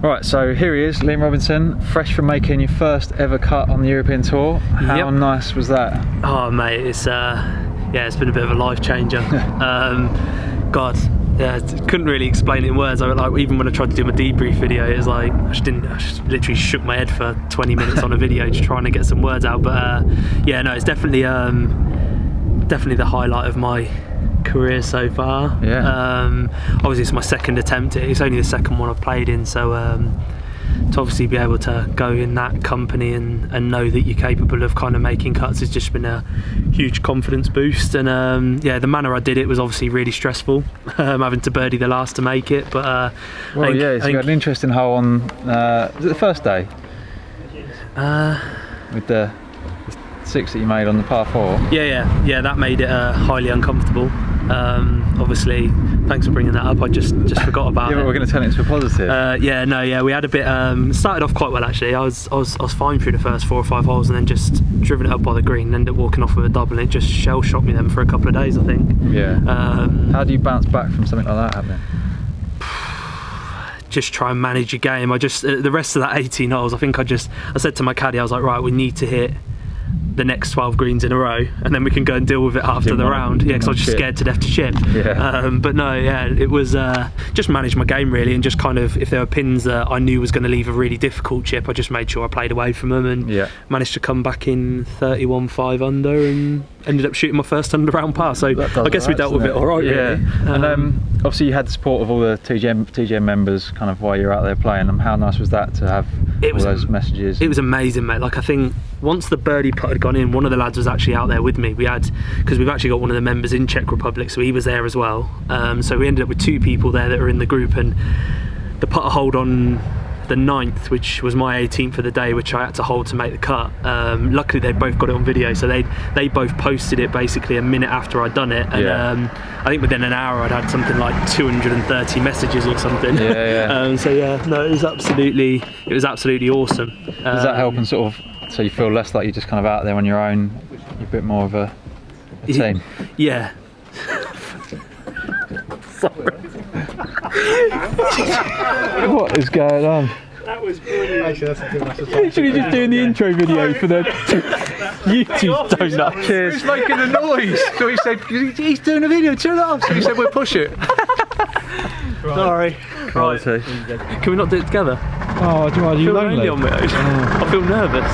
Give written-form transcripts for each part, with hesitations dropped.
Right, so here he is, Liam Robinson, fresh from making your first ever cut on the European Tour. How nice was that? Oh mate, it's it's been a bit of a life changer. God, yeah, couldn't really explain it in words. Even when I tried to do my debrief video, it was like I just literally shook my head for 20 minutes on a video just trying to get some words out. But yeah, no, it's definitely the highlight of my career so far. Obviously it's my second attempt. It's only the second one I've played in, so to obviously be able to go in that company and know that you're capable of kind of making cuts has just been a huge confidence boost. And the manner I did it was obviously really stressful, having to birdie the last to make it, but so you had an interesting hole on was it the first day with the 6 that you made on the par 4? Yeah, that made it highly uncomfortable. Obviously, thanks for bringing that up. I just forgot about it. But we're going to turn it into a positive. We had a bit. Started off quite well actually. I was fine through the first 4 or 5 holes, and then just driven it up by the green, and ended up walking off with a double, and it just shell shocked me then for a couple of days, I think. Yeah. How do you bounce back from something like that happening? Just try and manage your game. I just the rest of that 18 holes, I think I said to my caddy, I was like, right, we need to hit the next 12 greens in a row, and then we can go and deal with it after the round. Yeah, because I was just scared to death to chip. But no, it was just manage my game really, and just kind of, if there were pins that I knew was going to leave a really difficult chip, I just made sure I played away from them, and managed to come back in 31 5 under and ended up shooting my first 100-round par. So I guess we dealt with it all right. Really. And obviously you had the support of all the TGM members kind of while you're out there playing. How nice was that to have all those messages? It was amazing, mate. Like, I think once the birdie putt had gone in, one of the lads was actually out there with me. Because we've actually got one of the members in Czech Republic, so he was there as well. So we ended up with 2 people there that are in the group, and the putter hold on the 9th, which was my 18th for the day, which I had to hold to make the cut. Luckily they both got it on video, so they both posted it basically a minute after I'd done it, and I think within an hour I'd had something like 230 messages or something. It was absolutely awesome. Does that help, and sort of so you feel less like you're just kind of out there on your own, you're a bit more of a team? Yeah. Sorry. What is going on? That was brilliant. Actually, that's a good message. Literally just doing the intro video for the YouTube donut. Cheers. He's making a noise. So he said, he's doing a video, turn it off. So he said, we'll push it. Sorry. Right. Can we not do it together? Oh, do you want to do lonely? On my own. I feel nervous.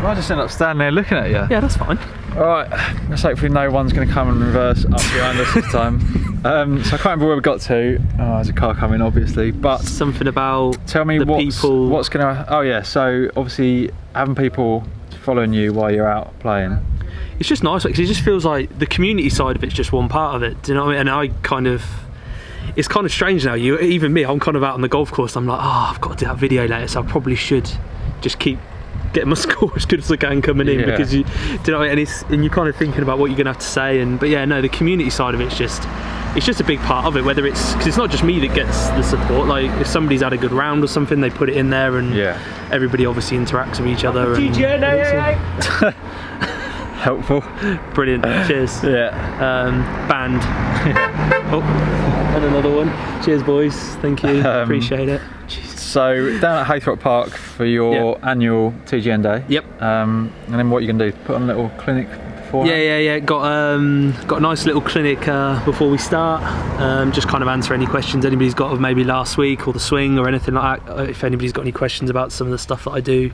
Well, I just end up standing there looking at you. Yeah, that's fine. Alright, let's hopefully no one's going to come and reverse up behind us this time. So I can't remember where we got to. Oh, there's a car coming obviously, but something about tell me what's going to... Oh yeah, so obviously having people following you while you're out playing. It's just nice, because it just feels like the community side of it's just one part of it, do you know what I mean? And it's kind of strange now, even me, I'm kind of out on the golf course, I'm like, I've got to do that video later, so I probably should just keep getting my score as good as I can coming in, because do you know what I mean? And you're kind of thinking about what you're going to have to say, but the community side of it's just a big part of it, whether it's, because it's not just me that gets the support, like if somebody's had a good round or something, they put it in there, and everybody obviously interacts with each other. Helpful. Brilliant. Cheers. Band. Oh, and another one. Cheers boys, thank you, appreciate it. So down at Haythorpe Park for your annual TGN day. Yep. And then what are you going to do? Put on a little clinic before? Yeah. Got a nice little clinic before we start. Just kind of answer any questions anybody's got of maybe last week or the swing or anything like that. If anybody's got any questions about some of the stuff that I do,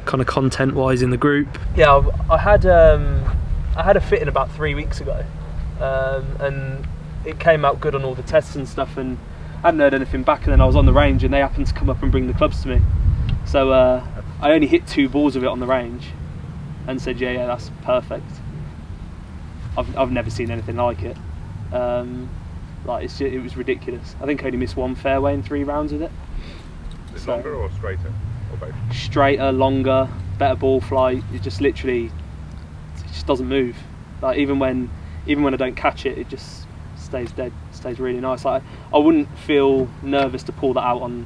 kind of content-wise in the group. Yeah, I had a fitting about 3 weeks ago, and it came out good on all the tests and stuff, and I hadn't heard anything back, and then I was on the range and they happened to come up and bring the clubs to me. So I only hit 2 balls of it on the range and said, yeah, that's perfect. I've never seen anything like it. It was ridiculous. I think I only missed 1 fairway in 3 rounds with it. Is it longer or straighter, or both? Straighter, longer, better ball flight. It just doesn't move. Like even when I don't catch it, it just stays dead. Stays really nice. Like I wouldn't feel nervous to pull that out on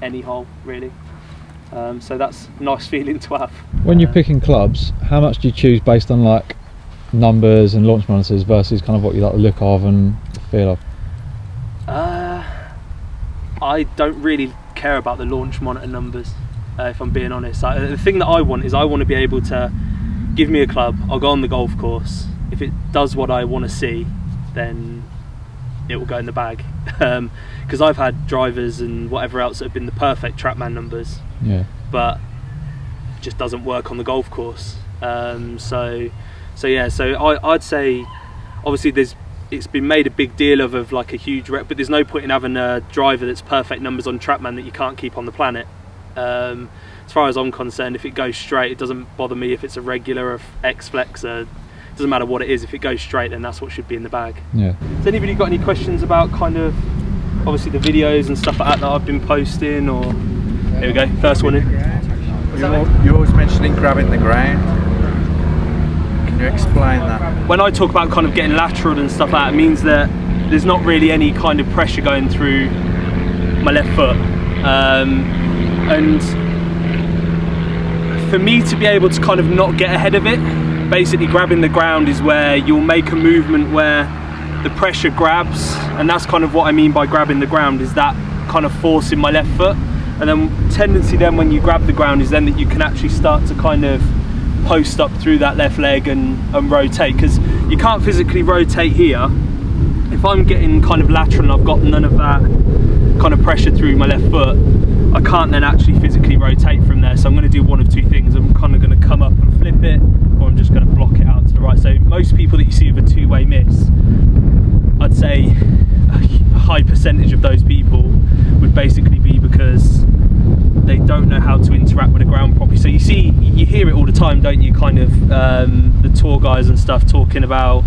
any hole really. So that's a nice feeling to have. When you're picking clubs, how much do you choose based on like numbers and launch monitors versus kind of what you like the look of and the feel of? I don't really care about the launch monitor numbers, if I'm being honest. The thing that I want is I want to be able to give me a club, I'll go on the golf course. If it does what I want to see, then it will go in the bag. Because I've had drivers and whatever else that have been the perfect TrackMan numbers, but it just doesn't work on the golf course. So I'd say, obviously it's been made a big deal of like a huge rep, but there's no point in having a driver that's perfect numbers on TrackMan that you can't keep on the planet. As far as I'm concerned, if it goes straight, it doesn't bother me if it's a regular or X-Flex, it doesn't matter what it is. If it goes straight, then that's what should be in the bag. Has anybody got any questions about kind of obviously the videos and stuff like that I've been posting? Or here we go, first one in. You're always mentioning grabbing the ground. Can you explain that? When I talk about kind of getting lateral and stuff like that, it means that there's not really any kind of pressure going through my left foot. And for me to be able to kind of not get ahead of it, basically grabbing the ground is where you'll make a movement where the pressure grabs, and that's kind of what I mean by grabbing the ground, is that kind of force in my left foot. And then tendency then when you grab the ground is then that you can actually start to kind of post up through that left leg and rotate, because you can't physically rotate here. If I'm getting kind of lateral and I've got none of that kind of pressure through my left foot, I can't then actually physically rotate from there. So I'm going to do one of two things. I'm kind of going to come up and flip it, or I'm just going to block it out to the right. So most people that you see with a two-way miss, I'd say a high percentage of those people would basically be because they don't know how to interact with the ground properly. So you hear it all the time, don't you, kind of the tour guys and stuff talking about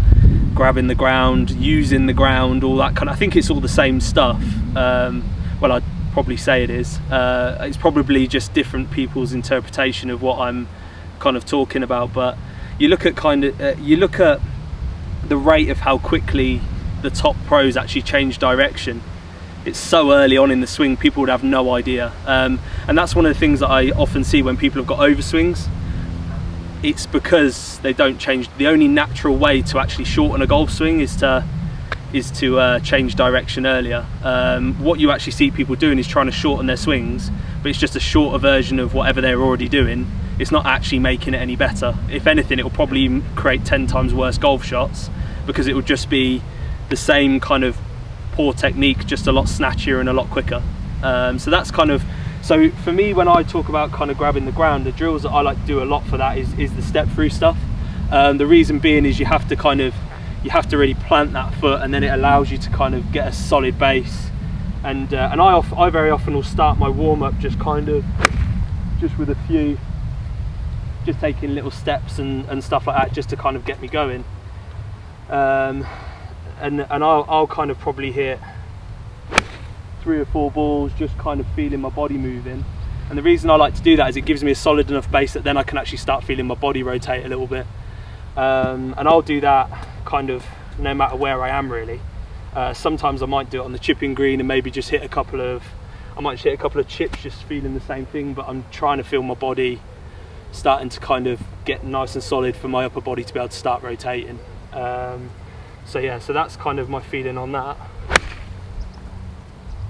grabbing the ground, using the ground, all that kind of, I think it's all the same stuff. Well, I'd probably say it is. It's probably just different people's interpretation of what I'm kind of talking about. But you look at you look at the rate of how quickly the top pros actually change direction. It's so early on in the swing, people would have no idea. And that's one of the things that I often see when people have got overswings. It's because they don't change. The only natural way to actually shorten a golf swing is to change direction earlier. What you actually see people doing is trying to shorten their swings, but it's just a shorter version of whatever they're already doing. It's not actually making it any better. If anything, it will probably create 10 times worse golf shots, because it would just be the same kind of poor technique, just a lot snatchier and a lot quicker. So that's kind of, so for me, when I talk about kind of grabbing the ground, the drills that I like to do a lot for that is the step through stuff. The reason being is you have to really plant that foot, and then it allows you to kind of get a solid base. And I very often will start my warm-up just with a few, just taking little steps and stuff like that, just to kind of get me going. And I'll kind of probably hit 3 or 4 balls, just kind of feeling my body moving. And the reason I like to do that is it gives me a solid enough base that then I can actually start feeling my body rotate a little bit. And I'll do that kind of no matter where I am, really. Sometimes I might do it on the chipping green and maybe just hit a couple of chips, just feeling the same thing, but I'm trying to feel my body starting to kind of get nice and solid for my upper body to be able to start rotating. So yeah, so that's kind of my feeling on that.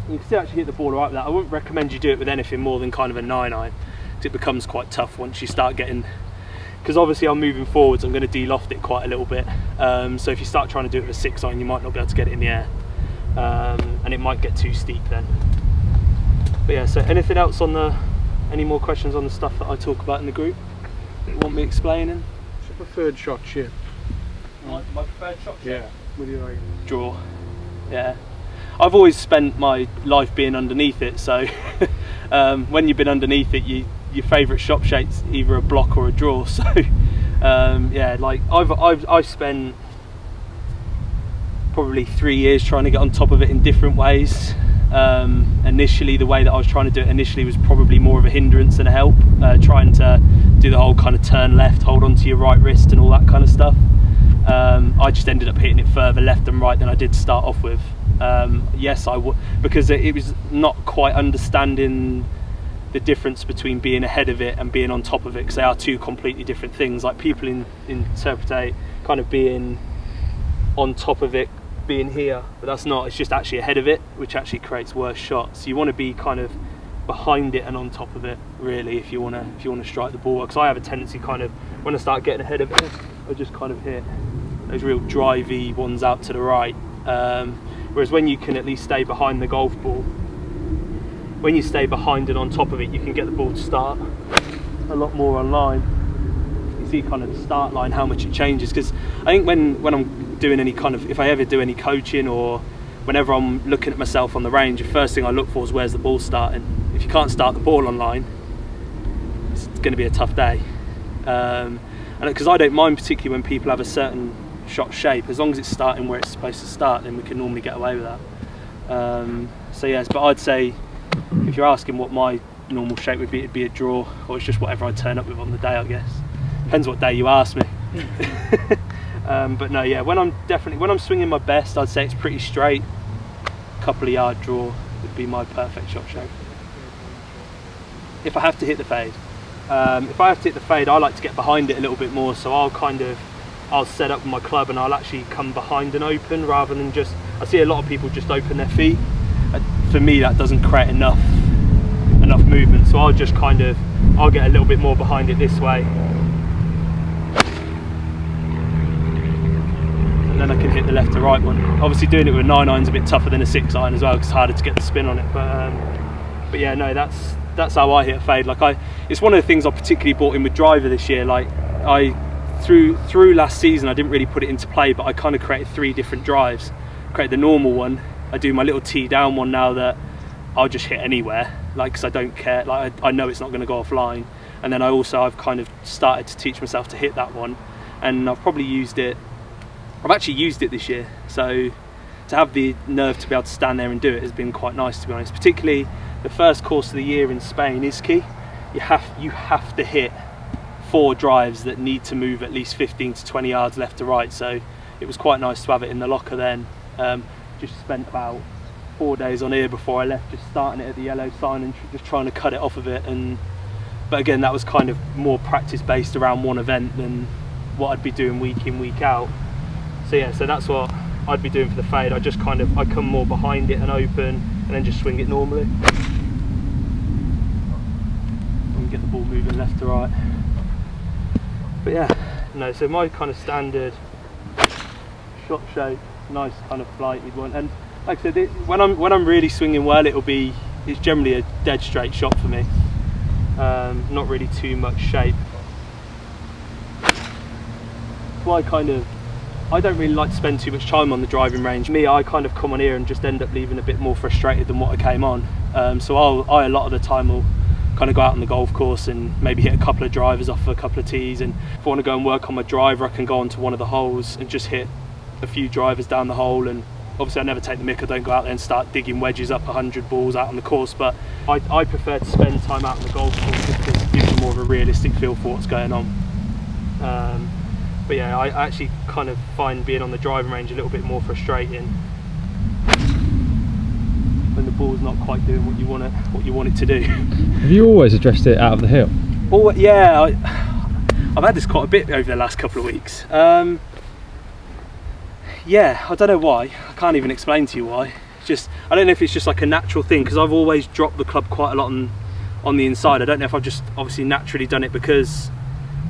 You can still actually hit the ball right with that. I wouldn't recommend you do it with anything more than kind of a 9-iron, because it becomes quite tough once you start getting, because obviously I'm moving forwards, I'm going to de-loft it quite a little bit. So if you start trying to do it with a 6-iron, you might not be able to get it in the air, and it might get too steep then. But yeah, so anything else on any more questions on the stuff that I talk about in the group that you want me explaining? What's your preferred shot chip? My preferred shot chip? Yeah, what do you like? Draw. Yeah. I've always spent my life being underneath it, so when you've been underneath it, your favourite shot shape's either a block or a draw. So yeah, like I've spent probably 3 years trying to get on top of it in different ways. Initially, the way that I was trying to do it initially was probably more of a hindrance than a help, trying to do the whole kind of turn left, hold onto your right wrist and all that kind of stuff. I just ended up hitting it further left and right than I did to start off with. Yes, I would, because it was not quite understanding the difference between being ahead of it and being on top of it, because they are two completely different things. Like people interpret kind of being on top of it being here, but that's not, it's just actually ahead of it, which actually creates worse shots. You want to be kind of behind it and on top of it, really, if you want to strike the ball. Because I have a tendency kind of, when I start getting ahead of it, I just kind of hit those real drivey ones out to the right. Whereas when you can at least stay behind the golf ball, when you stay behind and on top of it, you can get the ball to start a lot more on line. You see kind of the start line, how much it changes. Because I think when I'm doing any kind of, if I ever do any coaching or whenever I'm looking at myself on the range, the first thing I look for is where's the ball starting. If you can't start the ball on line, it's going to be a tough day. And because I don't mind particularly when people have a certain shot shape, as long as it's starting where it's supposed to start, then we can normally get away with that. So yes, but I'd say if you're asking what my normal shape would be, it'd be a draw, or it's just whatever I turn up with on the day, I guess. Depends what day you ask me. But no, yeah, when I'm swinging my best, I'd say it's pretty straight. Couple of yard draw would be my perfect shot shape. If I have to hit the fade, I like to get behind it a little bit more. So I'll set up my club and I'll actually come behind and open rather than just. I see a lot of people just open their feet. For me, that doesn't create enough movement. So I'll get a little bit more behind it this way. And then I can hit the left to right one. Obviously doing it with a 9-iron's a bit tougher than a 6-iron as well, because it's harder to get the spin on it. But yeah, no, that's how I hit a fade. It's one of the things I particularly brought in with driver this year. Through last season, I didn't really put it into play, but I kind of created 3 different drives. Created the normal one. I do my little tee down one now that I'll just hit anywhere, because I don't care. I know it's not going to go offline. And then I've kind of started to teach myself to hit that one, and I've probably used it. I've actually used it this year, so to have the nerve to be able to stand there and do it has been quite nice, to be honest. Particularly the first course of the year in Spain is key. You have to hit 4 drives that need to move at least 15 to 20 yards left to right. So it was quite nice to have it in the locker then. Just spent about 4 days on here before I left, just starting it at the yellow sign and just trying to cut it off of it. But again, that was kind of more practice based around one event than what I'd be doing week in, week out. So yeah, so that's what I'd be doing for the fade. I come more behind it and open, and then just swing it normally. And get the ball moving left to right. But yeah, no, so my kind of standard shot shape, nice kind of flighted one. And like I said, when I'm really swinging well, it's generally a dead straight shot for me. Not really too much shape. Why I don't really like to spend too much time on the driving range. I kind of come on here and just end up leaving a bit more frustrated than what I came on. So I a lot of the time will kind of go out on the golf course and maybe hit a couple of drivers off a couple of tees, and if I want to go and work on my driver, I can go onto one of the holes and just hit a few drivers down the hole. And obviously I never take the mick, I don't go out there and start digging wedges up 100 balls out on the course, but I prefer to spend time out on the golf course just because it gives you more of a realistic feel for what's going on. But yeah, I actually kind of find being on the driving range a little bit more frustrating when the ball's not quite doing what you want it to do. Have you always addressed it out of the hill? Oh yeah, I've had this quite a bit over the last couple of weeks. Yeah, I don't know why. I can't even explain to you why. I don't know if it's just like a natural thing, because I've always dropped the club quite a lot on the inside. I don't know if I've just obviously naturally done it because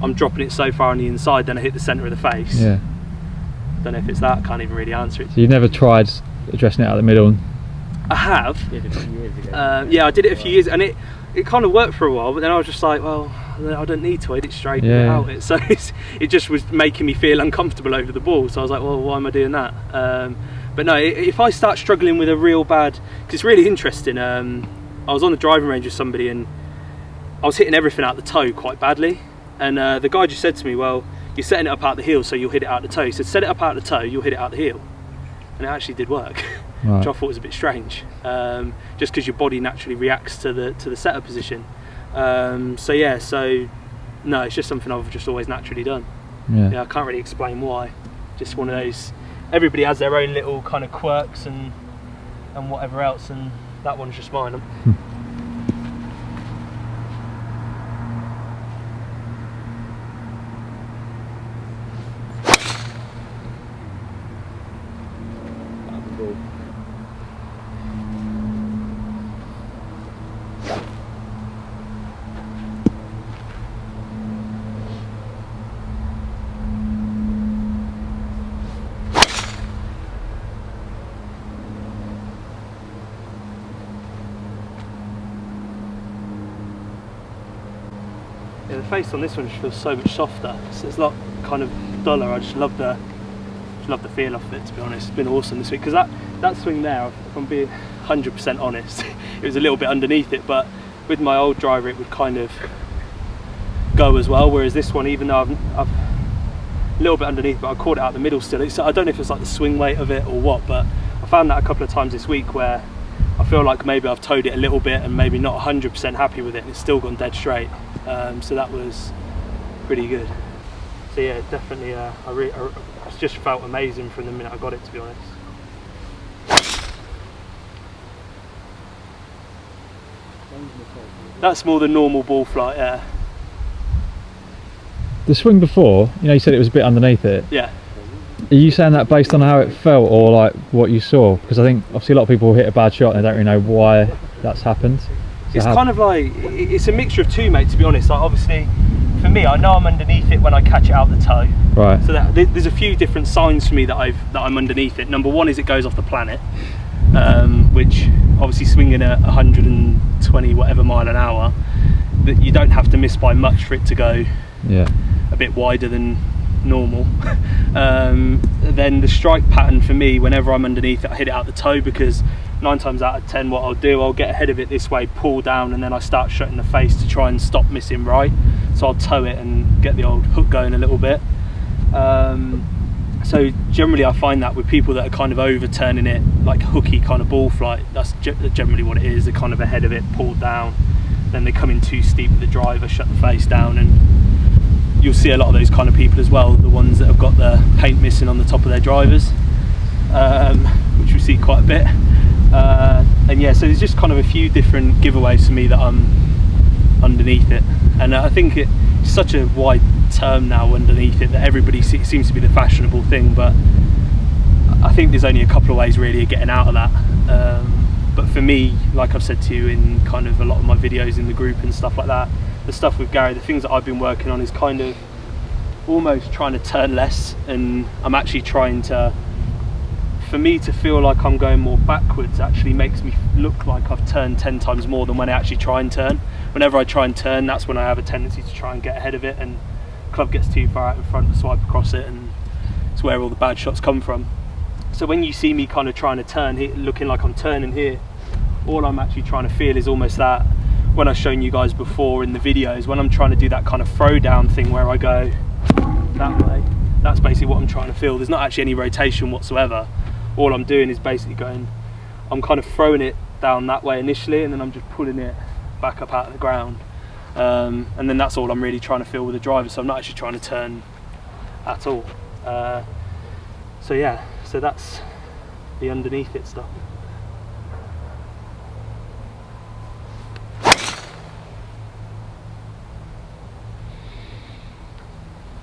I'm dropping it so far on the inside, then I hit the centre of the face. Yeah. Don't know if it's that. I can't even really answer it. So you've never tried addressing it out the middle? I have. You did it a few years ago. Yeah, I did it a few years, and it kind of worked for a while. But then I was just like, well, I don't need to. I hit it straight without it. So it just was making me feel uncomfortable over the ball. So I was like, well, why am I doing that? But no, if I start struggling with a real bad, because it's really interesting. I was on the driving range with somebody, and I was hitting everything out the toe quite badly. And the guy just said to me, well, you're setting it up out the heel, so you'll hit it out the toe. He said, set it up out the toe, you'll hit it out the heel. And it actually did work, right. Which I thought was a bit strange, just because your body naturally reacts to the setup position. So yeah, no, it's just something I've just always naturally done. Yeah, I can't really explain why. Just one of those. Everybody has their own little kind of quirks and whatever else, and that one's just mine. Cool. Yeah, the face on this one just feels so much softer. So it's a lot kind of duller. I just love the feel of it, to be honest. It's been awesome this week, because that swing there, if I'm being 100% honest, it was a little bit underneath it, but with my old driver it would kind of go as well, whereas this one, even though I've a little bit underneath, but I caught it out the middle still. I don't know if it's like the swing weight of it or what, but I found that a couple of times this week where I feel like maybe I've towed it a little bit and maybe not 100% happy with it, and it's still gone dead straight. So that was pretty good. So yeah, definitely I just felt amazing from the minute I got it, to be honest. That's more the normal ball flight, yeah. The swing before, you know, you said it was a bit underneath it. Yeah. Are you saying that based on how it felt, or like what you saw? Because I think obviously a lot of people hit a bad shot and they don't really know why that's happened. So it's kind of like, it's a mixture of two, mate, to be honest. Like, obviously, for me, I know I'm underneath it when I catch it out the toe. Right. So there's a few different signs for me that I'm underneath it. Number one is it goes off the planet, which obviously swinging at 120 whatever mile an hour, that you don't have to miss by much for it to go a bit wider than normal. Then the strike pattern for me, whenever I'm underneath it, I hit it out the toe, because 9 times out of 10 what I'll do, I'll get ahead of it this way, pull down, and then I start shutting the face to try and stop missing right. So I'll toe it and get the old hook going a little bit. So generally I find that with people that are kind of overturning it, like hooky kind of ball flight, that's generally what it is. They're kind of ahead of it, pulled down, then they come in too steep with the driver, shut the face down, and you'll see a lot of those kind of people as well, the ones that have got the paint missing on the top of their drivers, which we see quite a bit. And yeah, so there's just kind of a few different giveaways for me that I'm underneath it, and I think it's such a wide term now, underneath it, that everybody seems to be the fashionable thing, but I think there's only a couple of ways really of getting out of that. But for me, like I've said to you in kind of a lot of my videos in the group and stuff like that, the stuff with Gary, the things that I've been working on is kind of almost trying to turn less, and I'm actually trying to, for me to feel like I'm going more backwards actually makes me look like I've turned 10 times more than when I actually try and turn. Whenever I try and turn, that's when I have a tendency to try and get ahead of it, and club gets too far out in front to swipe across it, and it's where all the bad shots come from. So when you see me kind of trying to turn, looking like I'm turning here, all I'm actually trying to feel is almost that, when I've shown you guys before in the videos, when I'm trying to do that kind of throw down thing where I go that way, that's basically what I'm trying to feel. There's not actually any rotation whatsoever. All I'm doing is basically going, I'm kind of throwing it down that way initially, and then I'm just pulling it back up out of the ground. And then that's all I'm really trying to feel with the driver, so I'm not actually trying to turn at all. So yeah, so that's the underneath it stuff.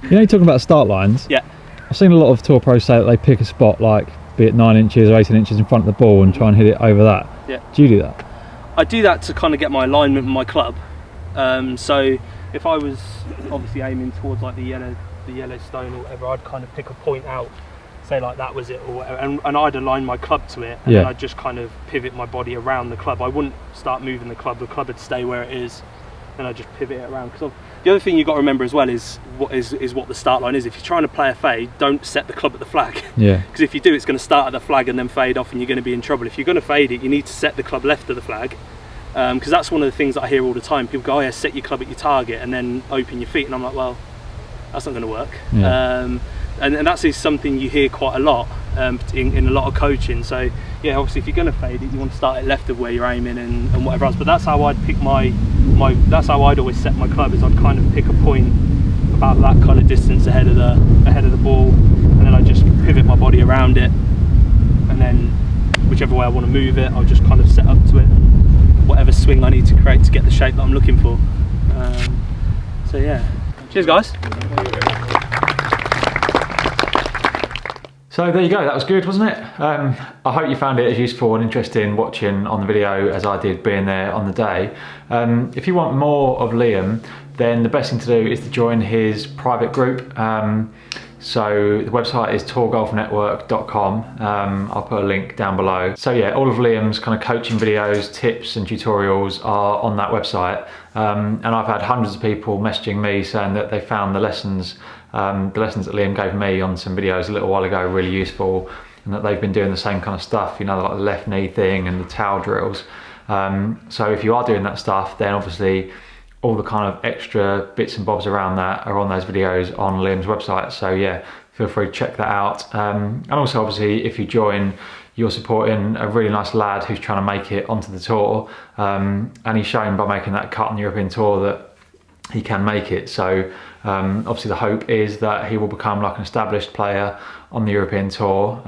You know, you're talking about start lines. Yeah. I've seen a lot of tour pros say that they pick a spot, like be it 9 inches or 18 inches in front of the ball, and try and hit it over that. Yeah. Do you do that? I do that to kind of get my alignment with my club. So if I was obviously aiming towards like the yellow stone or whatever, I'd kind of pick a point out, say like that was it, or whatever, and I'd align my club to it, and then I'd just kind of pivot my body around the club. I wouldn't start moving the club would stay where it is, and I'd just pivot it around. Because the other thing you've got to remember as well is what the start line is. If you're trying to play a fade, don't set the club at the flag. Yeah. Because if you do, it's going to start at the flag and then fade off, and you're going to be in trouble. If you're going to fade it, you need to set the club left of the flag, because that's one of the things that I hear all the time. People go, oh yeah, set your club at your target and then open your feet, and I'm like, well, that's not going to work. Yeah. And that is something you hear quite a lot in a lot of coaching. So yeah, obviously if you're going to fade it, you want to start it left of where you're aiming and whatever else. But that's how I'd pick that's how I'd always set my club, is I'd kind of pick a point about that kind of distance ahead of the ball, and then I just pivot my body around it, and then whichever way I want to move it, I'll just kind of set up to it, whatever swing I need to create to get the shape that I'm looking for. So yeah, cheers guys. So there you go, that was good, wasn't it? I hope you found it as useful and interesting watching on the video as I did being there on the day. If you want more of Liam, then the best thing to do is to join his private group. So the website is tourgolfnetwork.com. I'll put a link down below. So yeah, all of Liam's kind of coaching videos, tips and tutorials are on that website. And I've had hundreds of people messaging me saying that they found the lessons that Liam gave me on some videos a little while ago really useful, and that they've been doing the same kind of stuff, you know, like the left knee thing and the towel drills. So if you are doing that stuff, then obviously all the kind of extra bits and bobs around that are on those videos on Liam's website. So yeah, feel free to check that out. And also obviously if you join, you're supporting a really nice lad who's trying to make it onto the tour. And he's shown by making that cut on the European Tour that he can make it. So obviously the hope is that he will become like an established player on the European Tour,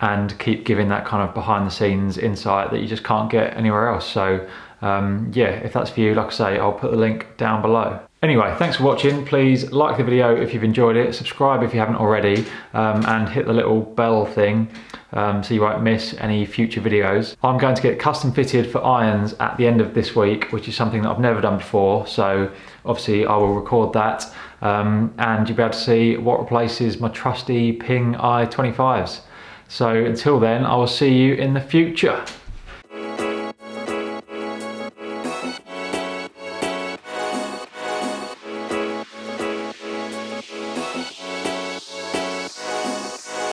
and keep giving that kind of behind the scenes insight that you just can't get anywhere else. So yeah, if that's for you, like I say, I'll put the link down below. Anyway, thanks for watching. Please like the video if you've enjoyed it, subscribe if you haven't already, and hit the little bell thing so you won't miss any future videos. I'm going to get custom fitted for irons at the end of this week, which is something that I've never done before. So obviously I will record that, and you'll be able to see what replaces my trusty Ping I-25s. So until then, I will see you in the future.